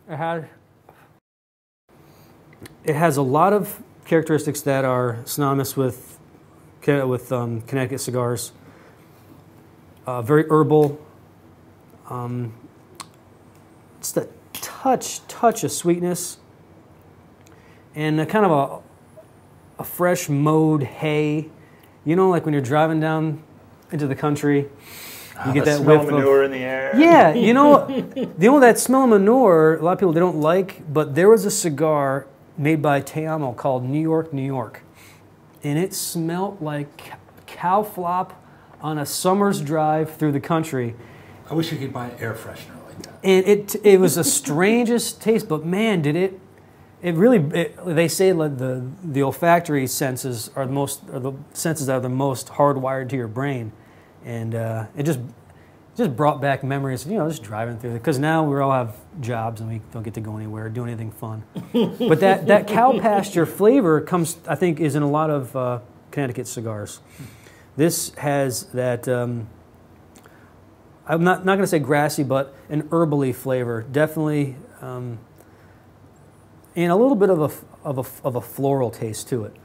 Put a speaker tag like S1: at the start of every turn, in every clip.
S1: It has a lot of characteristics that are synonymous with Connecticut cigars. Very herbal. It's the touch of sweetness, and a kind of a fresh mowed hay. You know, like when you're driving down into the country, you get that whiff of
S2: manure in the air.
S1: Yeah, you know that smell of manure. A lot of people they don't like, but there was a cigar made by Te Amo called New York, New York, and it smelled like cow flop on a summer's drive through the country.
S3: I wish you could buy an air freshener like that.
S1: And it was the strangest taste, but man, did it really. They say like the olfactory senses are the senses that are the most hardwired to your brain, and it just brought back memories. You know, just driving through it because now we all have jobs and we don't get to go anywhere or do anything fun. But that cow pasture flavor comes, I think, is in a lot of Connecticut cigars. This has that. I'm not going to say grassy, but an herbally flavor, definitely, and a little bit of a floral taste to it,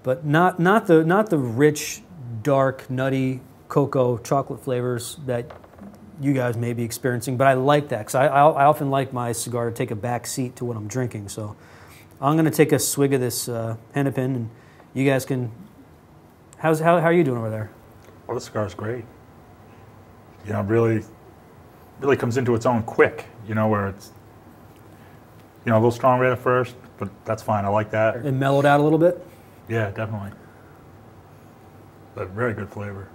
S1: but not the rich, dark, nutty cocoa chocolate flavors that you guys may be experiencing. But I like that because I often like my cigar to take a back seat to what I'm drinking. So I'm going to take a swig of this Hennepin, and you guys can. How are you doing over there?
S2: Well, the cigar's great. You know, really comes into its own quick, you know, where it's, you know, a little strong right at first, but that's fine. I like that.
S1: It mellowed out a little bit?
S2: Yeah, definitely. But very good flavor.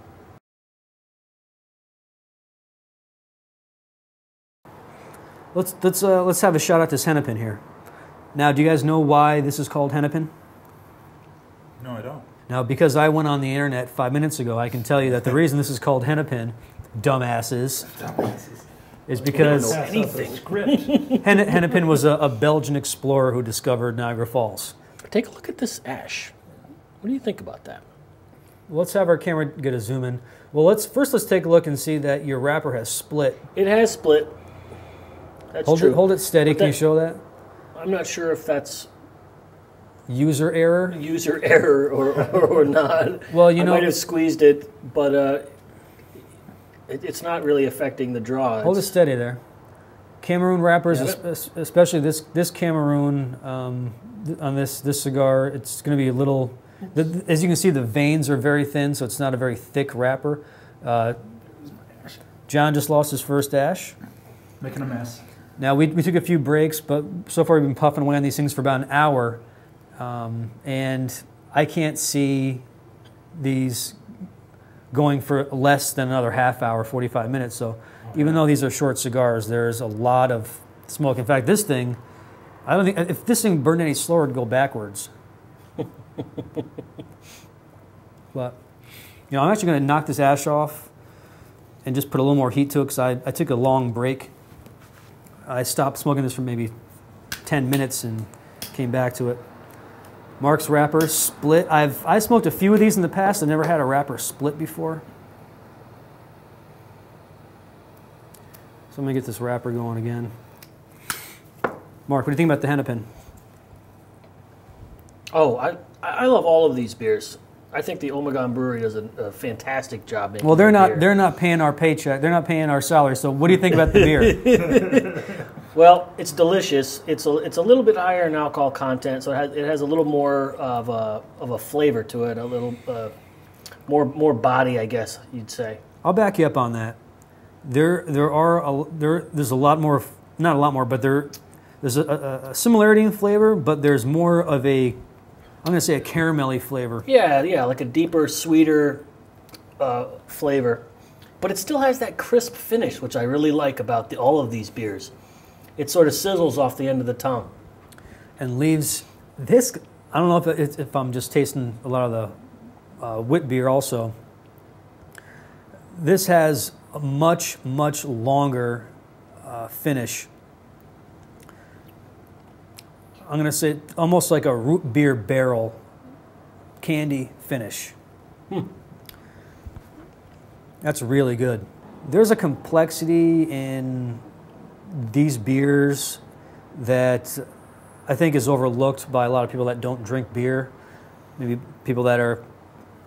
S1: Let's have a shot at this Hennepin here. Now, do you guys know why this is called Hennepin?
S2: No, I don't.
S1: Now, because I went on the internet 5 minutes ago, I can tell you that the reason this is called Hennepin, dumbasses, is because Hennepin was a Belgian explorer who discovered Niagara Falls.
S4: Take a look at this ash. What do you think about that?
S1: Let's have our camera get a zoom in. Well, let's take a look and see that your wrapper has split.
S4: It has split. That's true.
S1: Hold it steady. Can you show that?
S4: I'm not sure if that's
S1: user error
S4: or not.
S1: Well, you know,
S4: I might have squeezed it, but it's not really affecting the draw.
S1: Hold it steady there. Cameroon wrappers, especially this Cameroon on this cigar, it's going to be a little. As you can see, the veins are very thin, so it's not a very thick wrapper. John just lost his first ash.
S3: Making a mess.
S1: Now, we took a few breaks, but so far we've been puffing away on these things for about an hour. And I can't see these going for less than another half hour, 45 minutes. So even though these are short cigars, there's a lot of smoke. In fact, this thing, I don't think, if this thing burned any slower, it'd go backwards. But, you know, I'm actually going to knock this ash off and just put a little more heat to it because I took a long break. I stopped smoking this for maybe 10 minutes and came back to it. Mark's wrapper split. I smoked a few of these in the past. I've never had a wrapper split before. So I'm going to get this wrapper going again. Mark, what do you think about the Hennepin?
S4: Oh, I love all of these beers. I think the Omegon Brewery does a fantastic job making.
S1: Well, they're not paying our paycheck. They're not paying our salary. So what do you think about the beer?
S4: Well, it's delicious. It's a little bit higher in alcohol content, so it has a little more of a flavor to it, a little more body, I guess you'd say.
S1: I'll back you up on that. There's a lot more, not a lot more, but there's a similarity in flavor, but there's more of a, I'm going to say a caramelly flavor.
S4: Yeah, like a deeper, sweeter flavor, but it still has that crisp finish, which I really like about all of these beers. It sort of sizzles off the end of the tongue. And
S1: leaves this, I don't know if I'm just tasting a lot of the wit beer also. This has a much, much longer finish. I'm going to say almost like a root beer barrel candy finish. That's really good. There's a complexity in these beers that I think is overlooked by a lot of people that don't drink beer, maybe people that are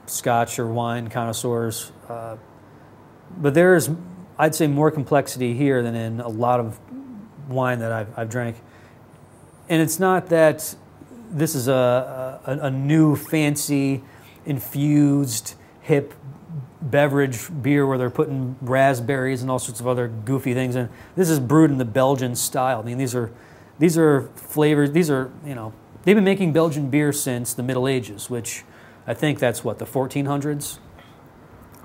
S1: Scotch or wine connoisseurs. But there's, I'd say, more complexity here than in a lot of wine that I've drank. And it's not that this is a new, fancy, infused, hip beverage beer where they're putting raspberries and all sorts of other goofy things in. This is brewed in the Belgian style. I mean, these are flavors. These are, you know, they've been making Belgian beer since the Middle Ages, which I think that's what, the 1400s. Is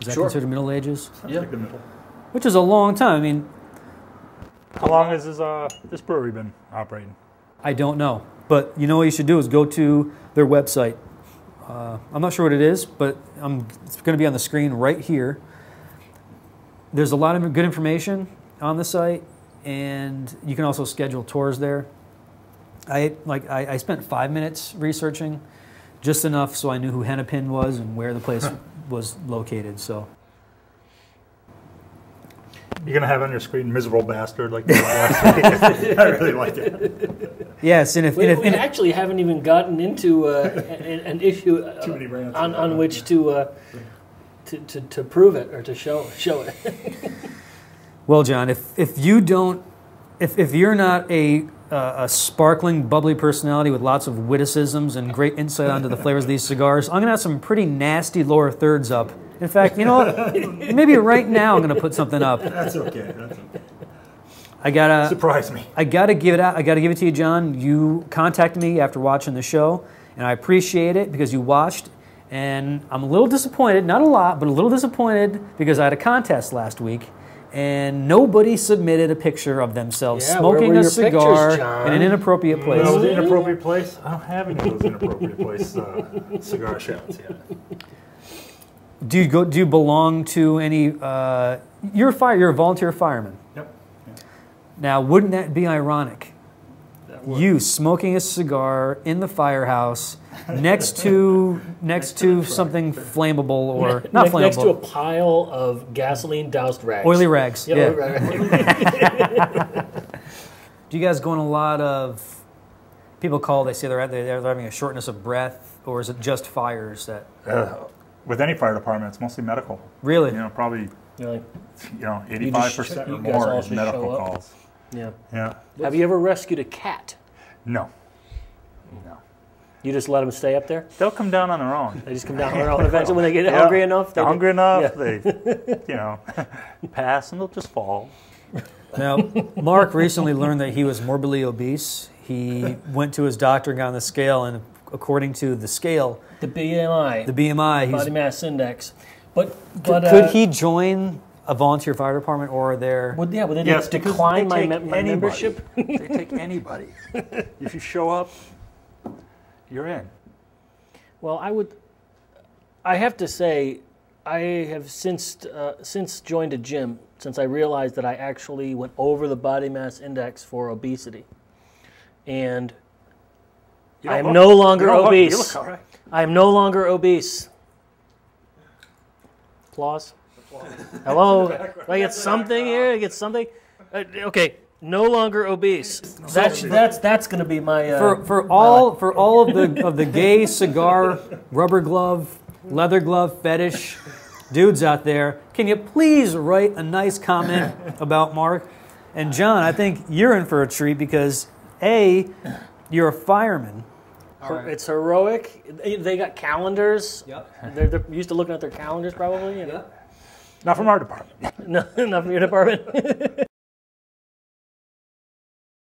S1: that considered Middle Ages?
S2: Sounds like the middle.
S1: Which is a long time. I mean,
S2: How long has this brewery been operating?
S1: I don't know. But you know what you should do is go to their website. I'm not sure what it is, but it's going to be on the screen right here. There's a lot of good information on the site, and you can also schedule tours there. I spent 5 minutes researching, just enough so I knew who Hennepin was and where the place was located. So
S2: You're going to have on your screen "miserable bastard" like the last week. I really like it.
S1: yes, and
S4: We actually haven't even gotten into an issue
S2: Too many brands.
S4: on which to prove it or to show it.
S1: well, John, if you're not a sparkling, bubbly personality with lots of witticisms and great insight onto the flavors of these cigars, I'm going to have some pretty nasty lower thirds up. In fact, you know what? Maybe right now I'm going to put something up.
S2: That's okay. That's okay.
S1: I gotta
S2: Surprise me.
S1: I gotta give it out. I gotta give it to you, John. You contacted me after watching the show, and I appreciate it because you watched. And I'm a little disappointed, not a lot, but a little disappointed because I had a contest last week, and nobody submitted a picture of themselves smoking a cigar
S4: pictures,
S1: in an inappropriate place.
S2: No, the inappropriate place? I don't have any of those inappropriate place cigar shots yet.
S1: Do you belong to any? You're a volunteer fireman.
S2: Yep.
S1: Now, wouldn't that be ironic? You smoking a cigar in the firehouse next to something flammable or not flammable.
S4: Next to a pile of gasoline doused rags.
S1: Oily rags.
S4: Yeah. Right.
S1: Do you guys go in a lot of people they say they're having a shortness of breath, or is it just fires that?
S2: With any fire department, it's mostly medical.
S1: Really?
S2: You know, probably
S4: Really?
S2: 85%
S4: you
S2: or
S4: guys
S2: more
S4: all
S2: is
S4: should
S2: medical
S4: show up.
S2: calls.
S4: Yeah.
S2: Yeah.
S4: Have you ever rescued a cat?
S2: No.
S4: You just let them stay up there?
S2: They'll come down on their own.
S4: They just come down on their own eventually when they get hungry enough?
S2: They're hungry enough.
S4: Yeah.
S2: They, pass and they'll just fall.
S1: Now, Mark recently learned that he was morbidly obese. He went to his doctor and got on the scale, and according to the scale,
S4: The BMI,
S1: he's
S4: body mass index. But
S1: could he join a volunteer fire department, or are there?
S4: Would they
S2: Yes,
S4: decline
S2: because
S4: my
S2: they take
S4: membership?
S2: They take anybody. If you show up, you're in.
S4: Well, I have to say, I have since joined a gym, since I realized that I actually went over the body mass index for obesity. And I am no longer obese.
S2: You look all right.
S4: I am no longer obese. Applause. Hello. Do I get something here? I get something? Okay. No longer obese. That's going to be my
S1: for all of the gay cigar, rubber glove, leather glove fetish dudes out there, can you please write a nice comment about Mark? And John, I think you're in for a treat because A, you're a fireman.
S4: Right. It's heroic. They got calendars.
S1: Yep.
S4: They're used to looking at their calendars, probably.
S2: Not from our department.
S4: No, not from your department.